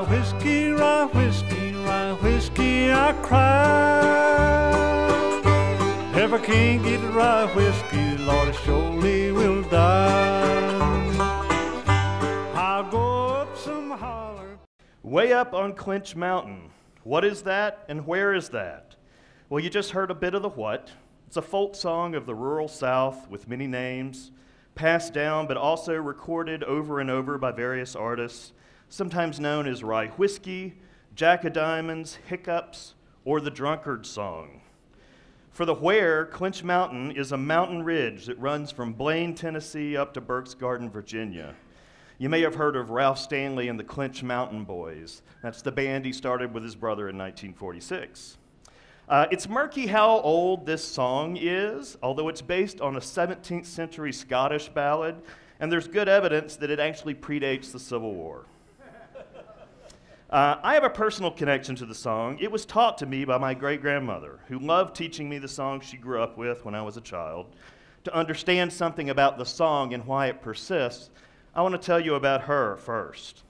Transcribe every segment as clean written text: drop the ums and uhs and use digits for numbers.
rye whiskey, I cry. If I can't get rye whiskey, Lord, I surely will die. I'll go up some holler. Way up on Clinch Mountain. What is that and where is that? Well, you just heard a bit of the what. It's a folk song of the rural South with many names, passed down but also recorded over and over by various artists, sometimes known as Rye Whiskey, Jack of Diamonds, Hiccups, or the Drunkard Song. For the where, Clinch Mountain is a mountain ridge that runs from Blaine, Tennessee up to Burke's Garden, Virginia. You may have heard of Ralph Stanley and the Clinch Mountain Boys. That's the band he started with his brother in 1946. It's murky how old this song is, although it's based on a 17th century Scottish ballad, and there's good evidence that it actually predates the Civil War. I have a personal connection to the song. It was taught to me by my great-grandmother, who loved teaching me the song she grew up with when I was a child. To understand something about the song and why it persists, I want to tell you about her first.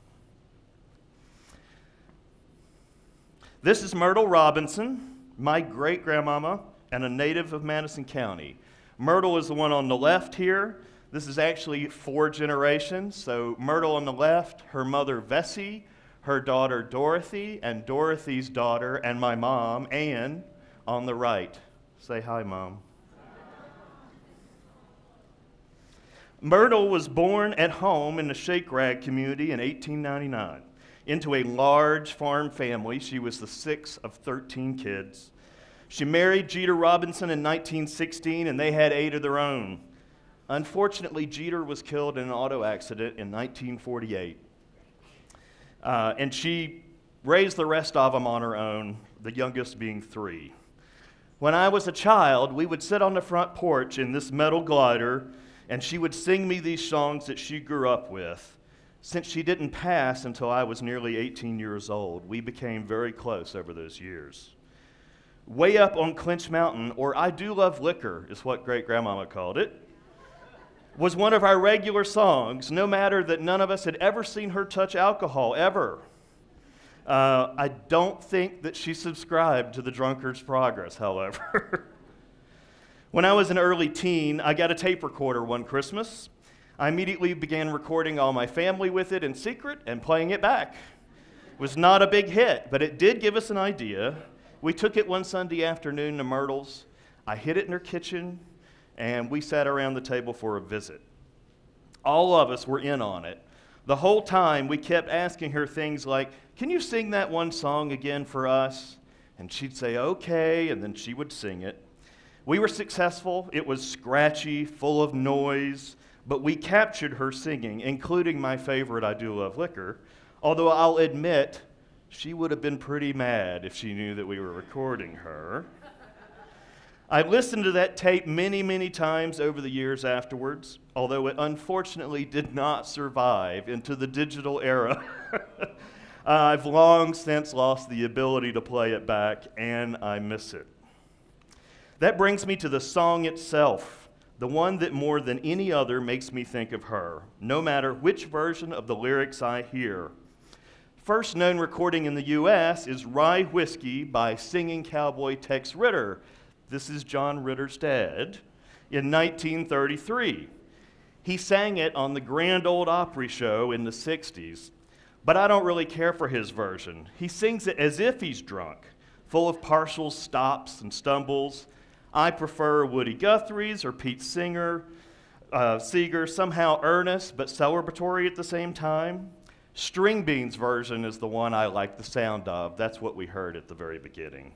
This is Myrtle Robinson, my great-grandmama, and a native of Madison County. Myrtle is the one on the left here. This is actually 4 generations. So Myrtle on the left, her mother Vessie, her daughter Dorothy, and Dorothy's daughter, and my mom, Ann, on the right. Say hi, Mom. Myrtle was born at home in the Shake Rag community in 1899. Into a large farm family. She was the 6th of 13 kids. She married Jeter Robinson in 1916, and they had 8 of their own. Unfortunately, Jeter was killed in an auto accident in 1948. And she raised the rest of them on her own, the youngest being 3. When I was a child, we would sit on the front porch in this metal glider, and she would sing me these songs that she grew up with. Since she didn't pass until I was nearly 18 years old, we became very close over those years. Way Up on Clinch Mountain, or I Do Love Liquor, is what great-grandmama called it, was one of our regular songs, no matter that none of us had ever seen her touch alcohol, ever. I don't think that she subscribed to the Drunkard's Progress, however. When I was an early teen, I got a tape recorder one Christmas. I immediately began recording all my family with it in secret and playing it back. It was not a big hit, but it did give us an idea. We took it one Sunday afternoon to Myrtle's. I hid it in her kitchen, and we sat around the table for a visit. All of us were in on it. The whole time, we kept asking her things like, "Can you sing that one song again for us?" And she'd say, "Okay," and then she would sing it. We were successful. It was scratchy, full of noise, but we captured her singing, including my favorite, I Do Love Liquor, although I'll admit she would have been pretty mad if she knew that we were recording her. I listened to that tape many, many times over the years afterwards, although it unfortunately did not survive into the digital era. I've long since lost the ability to play it back, and I miss it. That brings me to the song itself. The one that more than any other makes me think of her, no matter which version of the lyrics I hear. First known recording in the U.S. is Rye Whiskey by singing cowboy Tex Ritter. This is John Ritter's dad, in 1933. He sang it on the Grand Ole Opry show in the 60s, but I don't really care for his version. He sings it as if he's drunk, full of partial stops and stumbles. I prefer Woody Guthrie's or Pete Seeger, somehow earnest but celebratory at the same time. String Bean's version is the one I like the sound of. That's what we heard at the very beginning.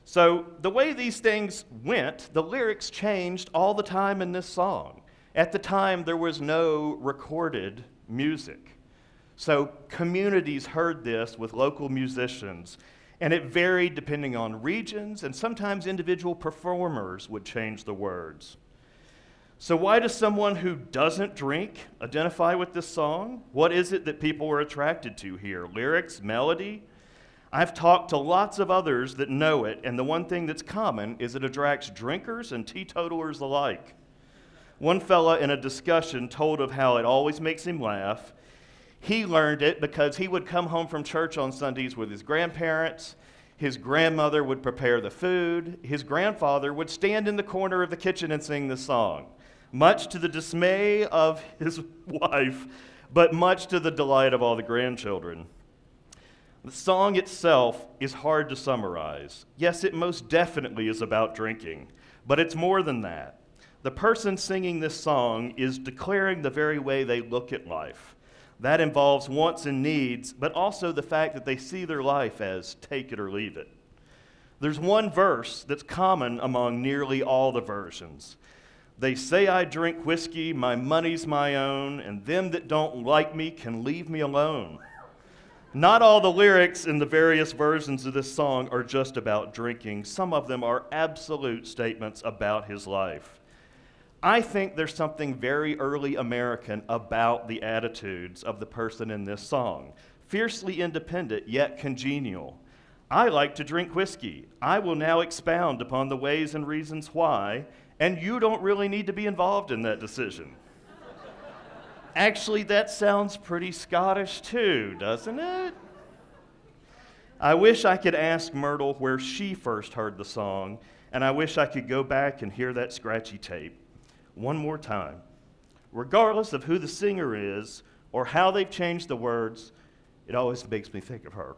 So the way these things went, the lyrics changed all the time in this song. At the time, there was no recorded music. So communities heard this with local musicians, and it varied depending on regions, and sometimes individual performers would change the words. So why does someone who doesn't drink identify with this song? What is it that people are attracted to here? Lyrics, melody? I've talked to lots of others that know it, and the one thing that's common is it attracts drinkers and teetotalers alike. One fella in a discussion told of how it always makes him laugh. He learned it because he would come home from church on Sundays with his grandparents. His grandmother would prepare the food. His grandfather would stand in the corner of the kitchen and sing the song, much to the dismay of his wife, but much to the delight of all the grandchildren. The song itself is hard to summarize. Yes, it most definitely is about drinking, but it's more than that. The person singing this song is declaring the very way they look at life. That involves wants and needs, but also the fact that they see their life as take it or leave it. There's one verse that's common among nearly all the versions. They say I drink whiskey, my money's my own, and them that don't like me can leave me alone. Not all the lyrics in the various versions of this song are just about drinking. Some of them are absolute statements about his life. I think there's something very early American about the attitudes of the person in this song. Fiercely independent, yet congenial. I like to drink whiskey. I will now expound upon the ways and reasons why, and you don't really need to be involved in that decision. Actually, that sounds pretty Scottish too, doesn't it? I wish I could ask Myrtle where she first heard the song, and I wish I could go back and hear that scratchy tape one more time. Regardless of who the singer is or how they've changed the words, it always makes me think of her.